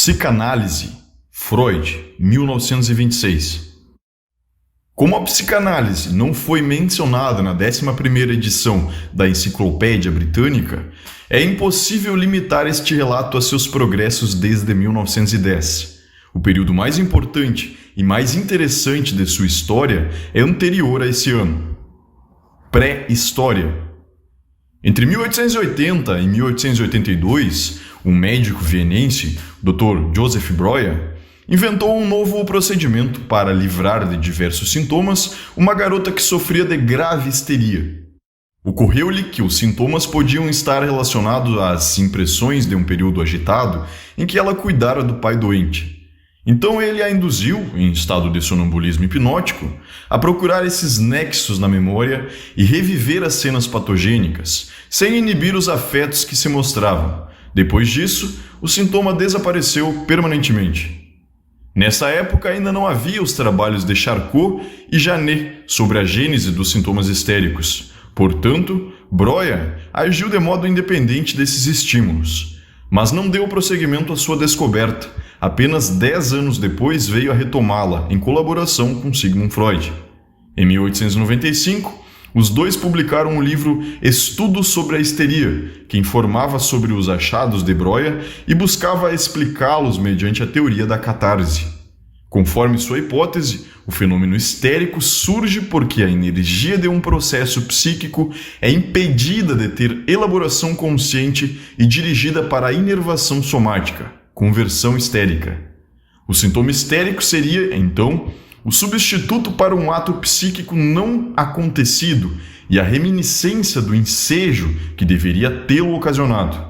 Psicanálise, Freud, 1926. Como a psicanálise não foi mencionada na 11ª edição da Enciclopédia Britânica, é impossível limitar este relato a seus progressos desde 1910. O período mais importante e mais interessante de sua história é anterior a esse ano. Pré-história. Entre 1880 e 1882, um médico vienense, Dr. Joseph Breuer, inventou um novo procedimento para livrar de diversos sintomas uma garota que sofria de grave histeria. Ocorreu-lhe que os sintomas podiam estar relacionados às impressões de um período agitado em que ela cuidara do pai doente. Então ele a induziu, em estado de sonambulismo hipnótico, a procurar esses nexos na memória e reviver as cenas patogênicas, sem inibir os afetos que se mostravam. Depois disso, o sintoma desapareceu permanentemente. Nessa época ainda não havia os trabalhos de Charcot e Janet sobre a gênese dos sintomas histéricos. Portanto, Breuer agiu de modo independente desses estímulos, mas não deu prosseguimento à sua descoberta. Apenas 10 anos depois veio a retomá-la, em colaboração com Sigmund Freud. Em 1895, os dois publicaram um livro Estudos sobre a Histeria, que informava sobre os achados de Breuer e buscava explicá-los mediante a teoria da catarse. Conforme sua hipótese, o fenômeno histérico surge porque a energia de um processo psíquico é impedida de ter elaboração consciente e dirigida para a inervação somática, conversão histérica. O sintoma histérico seria, então, o substituto para um ato psíquico não acontecido e a reminiscência do ensejo que deveria tê-lo ocasionado.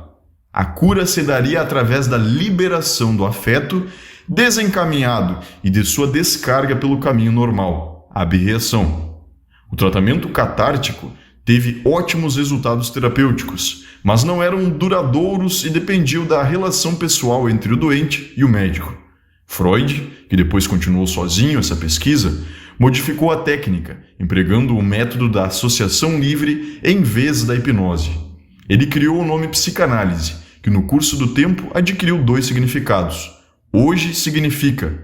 A cura se daria através da liberação do afeto desencaminhado e de sua descarga pelo caminho normal, a abreação. O tratamento catártico teve ótimos resultados terapêuticos, mas não eram duradouros e dependiam da relação pessoal entre o doente e o médico. Freud, que depois continuou sozinho essa pesquisa, modificou a técnica, empregando o método da associação livre em vez da hipnose. Ele criou o nome psicanálise, que no curso do tempo adquiriu 2 significados. Hoje significa,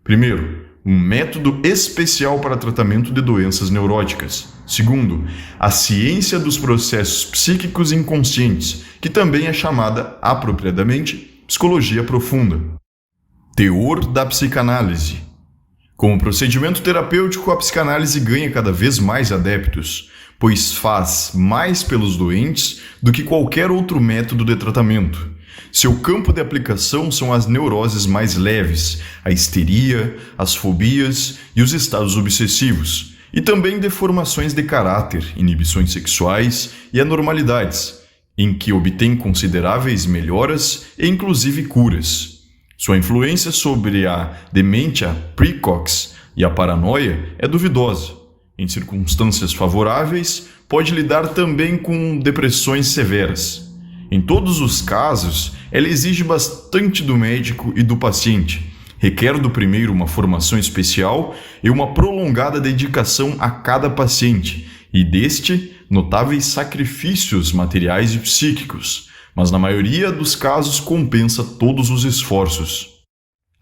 primeiro, um método especial para tratamento de doenças neuróticas. Segundo, a ciência dos processos psíquicos inconscientes, que também é chamada, apropriadamente, psicologia profunda. Teor da psicanálise. Como procedimento terapêutico, a psicanálise ganha cada vez mais adeptos, pois faz mais pelos doentes do que qualquer outro método de tratamento. Seu campo de aplicação são as neuroses mais leves, a histeria, as fobias e os estados obsessivos, e também deformações de caráter, inibições sexuais e anormalidades, em que obtém consideráveis melhoras e inclusive curas. Sua influência sobre a demência precox e a paranoia é duvidosa. Em circunstâncias favoráveis, pode lidar também com depressões severas. Em todos os casos, ela exige bastante do médico e do paciente. Requer do primeiro uma formação especial e uma prolongada dedicação a cada paciente, e deste, notáveis sacrifícios materiais e psíquicos, mas na maioria dos casos compensa todos os esforços.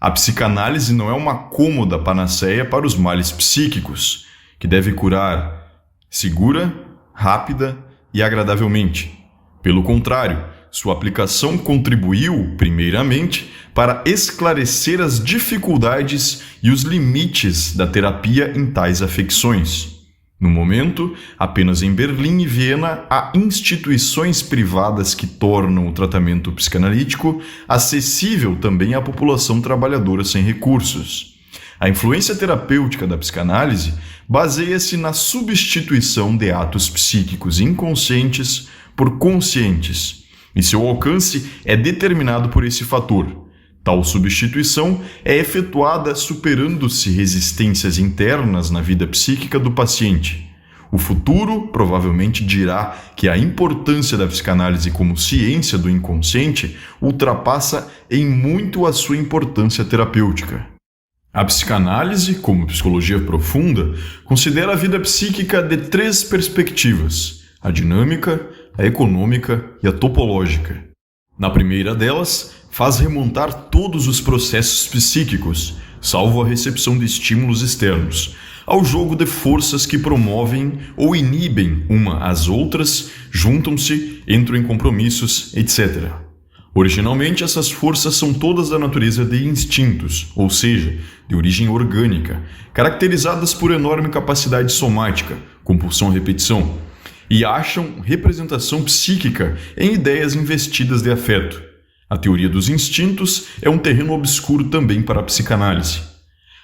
A psicanálise não é uma cômoda panaceia para os males psíquicos, que deve curar segura, rápida e agradavelmente. Pelo contrário, sua aplicação contribuiu, primeiramente, para esclarecer as dificuldades e os limites da terapia em tais afecções. No momento, apenas em Berlim e Viena há instituições privadas que tornam o tratamento psicanalítico acessível também à população trabalhadora sem recursos. A influência terapêutica da psicanálise baseia-se na substituição de atos psíquicos inconscientes por conscientes, e seu alcance é determinado por esse fator. Tal substituição é efetuada superando-se resistências internas na vida psíquica do paciente. O futuro provavelmente dirá que a importância da psicanálise como ciência do inconsciente ultrapassa em muito a sua importância terapêutica. A psicanálise, como psicologia profunda, considera a vida psíquica de 3 perspectivas: a dinâmica, a econômica e a topológica. Na primeira delas, faz remontar todos os processos psíquicos, salvo a recepção de estímulos externos, ao jogo de forças que promovem ou inibem uma às outras, juntam-se, entram em compromissos, etc. Originalmente, essas forças são todas da natureza de instintos, ou seja, de origem orgânica, caracterizadas por enorme capacidade somática, compulsão à repetição, e acham representação psíquica em ideias investidas de afeto. A teoria dos instintos é um terreno obscuro também para a psicanálise.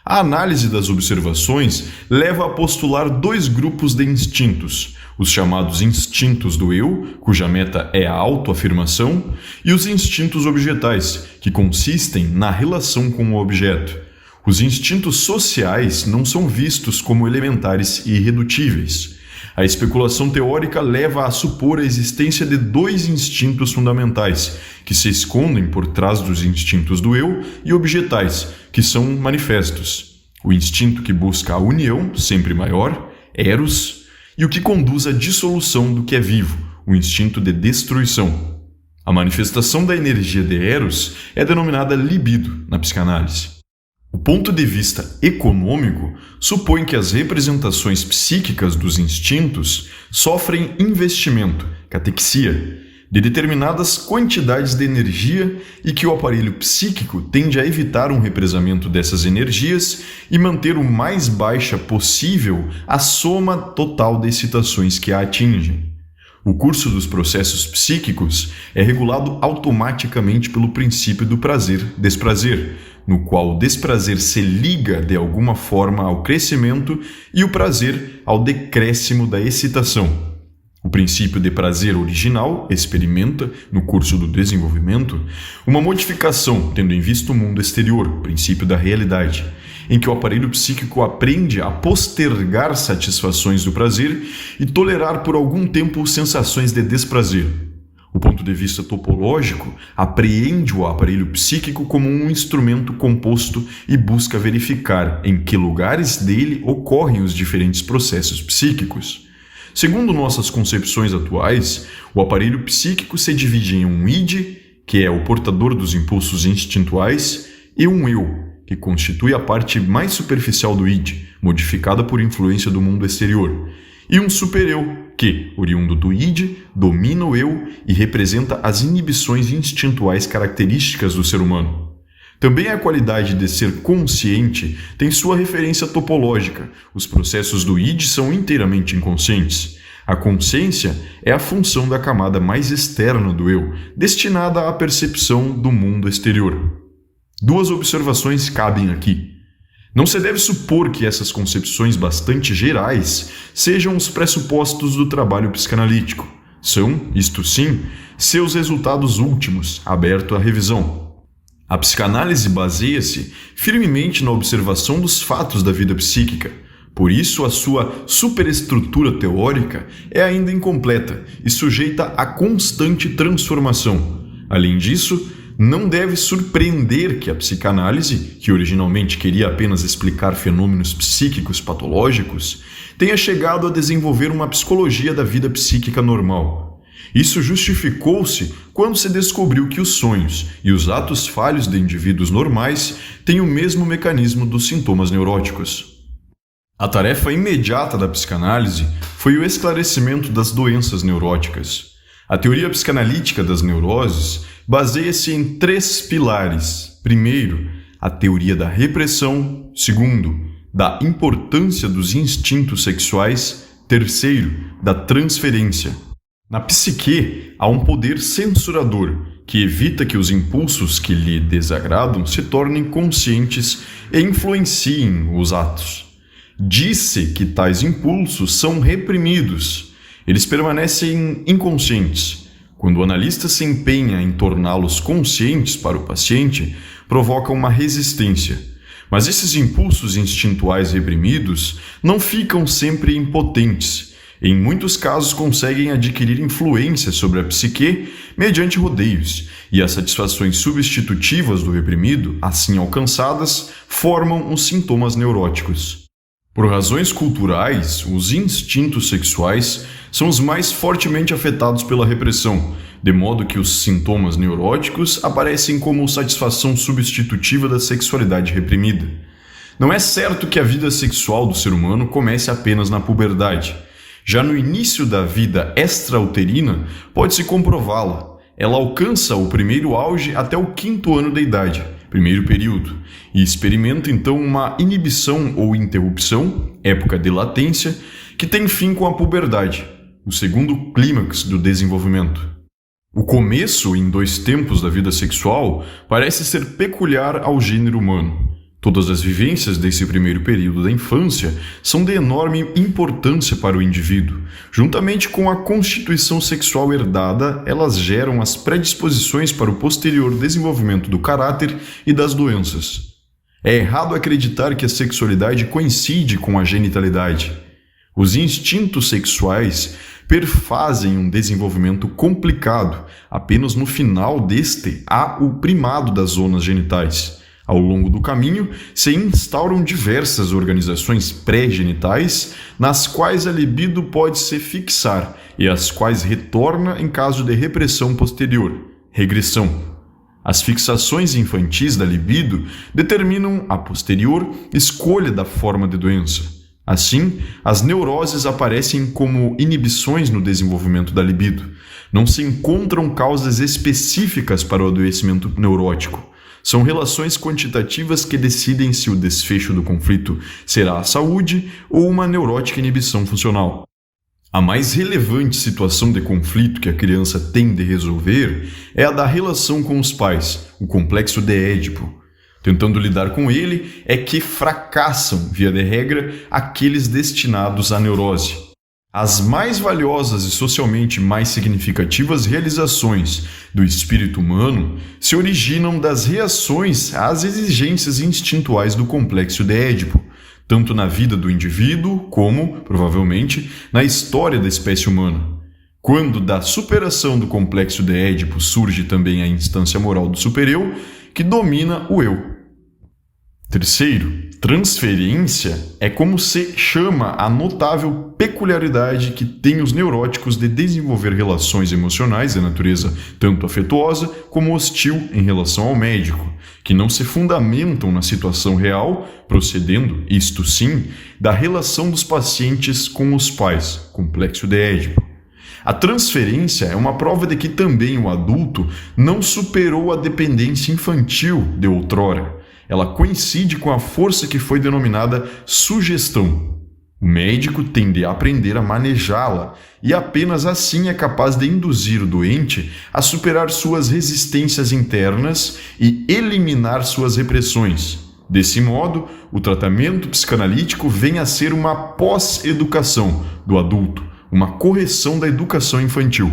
A análise das observações leva a postular dois grupos de instintos, os chamados instintos do eu, cuja meta é a autoafirmação, e os instintos objetais, que consistem na relação com o objeto. Os instintos sociais não são vistos como elementares e irredutíveis. A especulação teórica leva a supor a existência de dois instintos fundamentais, que se escondem por trás dos instintos do eu e objetais, que são manifestos. O instinto que busca a união, sempre maior, Eros, e o que conduz à dissolução do que é vivo, o instinto de destruição. A manifestação da energia de Eros é denominada libido na psicanálise. O ponto de vista econômico supõe que as representações psíquicas dos instintos sofrem investimento, catexia, de determinadas quantidades de energia e que o aparelho psíquico tende a evitar um represamento dessas energias e manter o mais baixa possível a soma total de excitações que a atingem. O curso dos processos psíquicos é regulado automaticamente pelo princípio do prazer-desprazer, no qual o desprazer se liga de alguma forma ao crescimento e o prazer ao decréscimo da excitação. O princípio de prazer original experimenta, no curso do desenvolvimento, uma modificação tendo em vista o mundo exterior, princípio da realidade, em que o aparelho psíquico aprende a postergar satisfações do prazer e tolerar por algum tempo sensações de desprazer. O ponto de vista topológico apreende o aparelho psíquico como um instrumento composto e busca verificar em que lugares dele ocorrem os diferentes processos psíquicos. Segundo nossas concepções atuais, o aparelho psíquico se divide em um id, que é o portador dos impulsos instintuais, e um eu, que constitui a parte mais superficial do id, modificada por influência do mundo exterior, e um supereu, que, oriundo do id, domina o eu e representa as inibições instintuais características do ser humano. Também a qualidade de ser consciente tem sua referência topológica. Os processos do id são inteiramente inconscientes. A consciência é a função da camada mais externa do eu, destinada à percepção do mundo exterior. Duas observações cabem aqui. Não se deve supor que essas concepções bastante gerais sejam os pressupostos do trabalho psicanalítico. São, isto sim, seus resultados últimos, aberto à revisão. A psicanálise baseia-se firmemente na observação dos fatos da vida psíquica. Por isso, a sua superestrutura teórica é ainda incompleta e sujeita a constante transformação. Além disso, não deve surpreender que a psicanálise, que originalmente queria apenas explicar fenômenos psíquicos patológicos, tenha chegado a desenvolver uma psicologia da vida psíquica normal. Isso justificou-se quando se descobriu que os sonhos e os atos falhos de indivíduos normais têm o mesmo mecanismo dos sintomas neuróticos. A tarefa imediata da psicanálise foi o esclarecimento das doenças neuróticas. A teoria psicanalítica das neuroses baseia-se em 3 pilares. Primeiro, a teoria da repressão. Segundo, da importância dos instintos sexuais. Terceiro, da transferência. Na psique, há um poder censurador que evita que os impulsos que lhe desagradam se tornem conscientes e influenciem os atos. Diz-se que tais impulsos são reprimidos. Eles permanecem inconscientes. Quando o analista se empenha em torná-los conscientes para o paciente, provoca uma resistência. Mas esses impulsos instintuais reprimidos não ficam sempre impotentes. Em muitos casos conseguem adquirir influência sobre a psique mediante rodeios, e as satisfações substitutivas do reprimido, assim alcançadas, formam os sintomas neuróticos. Por razões culturais, os instintos sexuais são os mais fortemente afetados pela repressão, de modo que os sintomas neuróticos aparecem como satisfação substitutiva da sexualidade reprimida. Não é certo que a vida sexual do ser humano comece apenas na puberdade. Já no início da vida extrauterina, pode-se comprová-la. Ela alcança o primeiro auge até o 5º ano da idade, primeiro período, e experimenta então uma inibição ou interrupção, época de latência, que tem fim com a puberdade, o segundo clímax do desenvolvimento. O começo em 2 tempos da vida sexual parece ser peculiar ao gênero humano. Todas as vivências desse primeiro período da infância são de enorme importância para o indivíduo. Juntamente com a constituição sexual herdada, elas geram as predisposições para o posterior desenvolvimento do caráter e das doenças. É errado acreditar que a sexualidade coincide com a genitalidade. Os instintos sexuais perfazem um desenvolvimento complicado. Apenas no final deste há o primado das zonas genitais. Ao longo do caminho, se instauram diversas organizações pré-genitais, nas quais a libido pode se fixar e as quais retorna em caso de repressão posterior, regressão. As fixações infantis da libido determinam a posterior escolha da forma de doença. Assim, as neuroses aparecem como inibições no desenvolvimento da libido. Não se encontram causas específicas para o adoecimento neurótico. São relações quantitativas que decidem se o desfecho do conflito será a saúde ou uma neurótica inibição funcional. A mais relevante situação de conflito que a criança tem de resolver é a da relação com os pais, o complexo de Édipo. Tentando lidar com ele é que fracassam, via de regra, aqueles destinados à neurose. As mais valiosas e socialmente mais significativas realizações do espírito humano se originam das reações às exigências instintuais do complexo de Édipo, tanto na vida do indivíduo como, provavelmente, na história da espécie humana. Quando da superação do complexo de Édipo surge também a instância moral do supereu, que domina o eu. Terceiro, transferência é como se chama a notável peculiaridade que têm os neuróticos de desenvolver relações emocionais de natureza tanto afetuosa como hostil em relação ao médico, que não se fundamentam na situação real, procedendo, isto sim, da relação dos pacientes com os pais, complexo de Édipo. A transferência é uma prova de que também o adulto não superou a dependência infantil de outrora. Ela coincide com a força que foi denominada sugestão. O médico tem de aprender a manejá-la e apenas assim é capaz de induzir o doente a superar suas resistências internas e eliminar suas repressões. Desse modo, o tratamento psicanalítico vem a ser uma pós-educação do adulto, uma correção da educação infantil.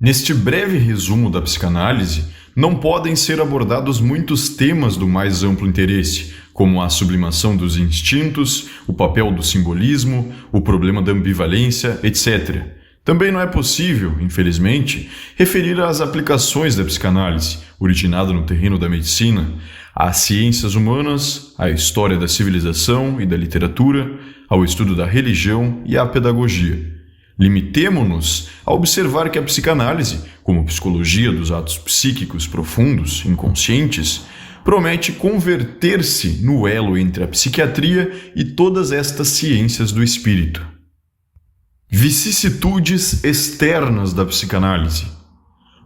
Neste breve resumo da psicanálise, não podem ser abordados muitos temas do mais amplo interesse, como a sublimação dos instintos, o papel do simbolismo, o problema da ambivalência, etc. Também não é possível, infelizmente, referir às aplicações da psicanálise, originada no terreno da medicina, às ciências humanas, à história da civilização e da literatura, ao estudo da religião e à pedagogia. Limitemo-nos a observar que a psicanálise, como psicologia dos atos psíquicos profundos, inconscientes, promete converter-se no elo entre a psiquiatria e todas estas ciências do espírito. Vicissitudes externas da psicanálise.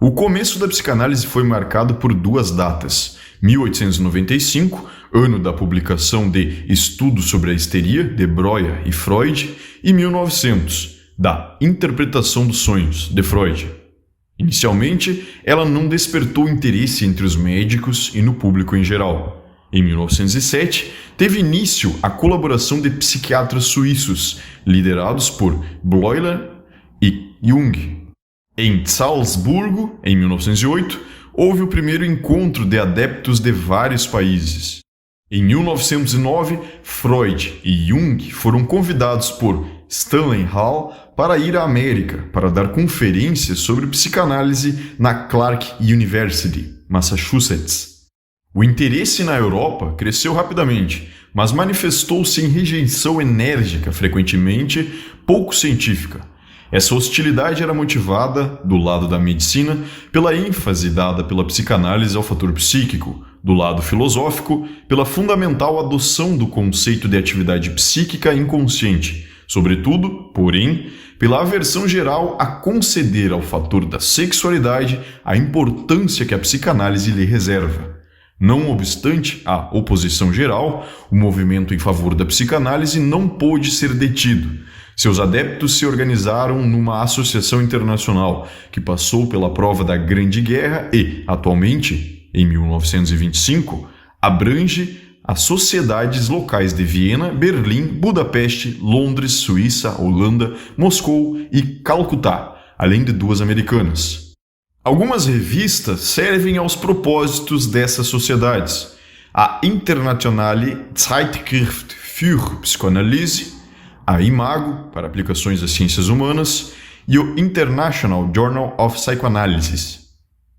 O começo da psicanálise foi marcado por 2 datas: 1895, ano da publicação de Estudos sobre a Histeria, de Breuer e Freud, e 1900, da Interpretação dos Sonhos, de Freud. Inicialmente, ela não despertou interesse entre os médicos e no público em geral. Em 1907, teve início a colaboração de psiquiatras suíços, liderados por Bleuler e Jung. Em Salzburgo, em 1908, houve o primeiro encontro de adeptos de vários países. Em 1909, Freud e Jung foram convidados por Stanley Hall para ir à América para dar conferências sobre psicanálise na Clark University, Massachusetts. O interesse na Europa cresceu rapidamente, mas manifestou-se em rejeição enérgica, frequentemente pouco científica. Essa hostilidade era motivada, do lado da medicina, pela ênfase dada pela psicanálise ao fator psíquico, do lado filosófico, pela fundamental adoção do conceito de atividade psíquica inconsciente, sobretudo, porém, pela aversão geral a conceder ao fator da sexualidade a importância que a psicanálise lhe reserva. Não obstante a oposição geral, o movimento em favor da psicanálise não pôde ser detido. Seus adeptos se organizaram numa associação internacional que passou pela prova da Grande Guerra e, atualmente, em 1925, abrange as sociedades locais de Viena, Berlim, Budapeste, Londres, Suíça, Holanda, Moscou e Calcutá, além de 2 americanas. Algumas revistas servem aos propósitos dessas sociedades. A Internationale Zeitschrift für Psychoanalyse, a Imago, para aplicações das ciências humanas, e o International Journal of Psychoanalysis.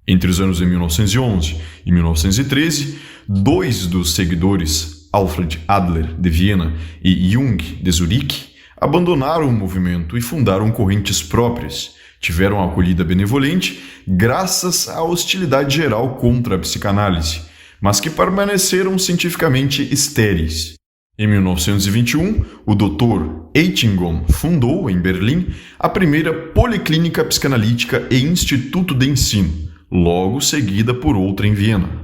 Entre os anos de 1911 e 1913, 2 dos seguidores, Alfred Adler, de Viena, e Jung, de Zurique, abandonaram o movimento e fundaram correntes próprias. Tiveram acolhida benevolente graças à hostilidade geral contra a psicanálise, mas que permaneceram cientificamente estéreis. Em 1921, o Dr. Eitingon fundou, em Berlim, a primeira policlínica psicanalítica e instituto de ensino, logo seguida por outra em Viena.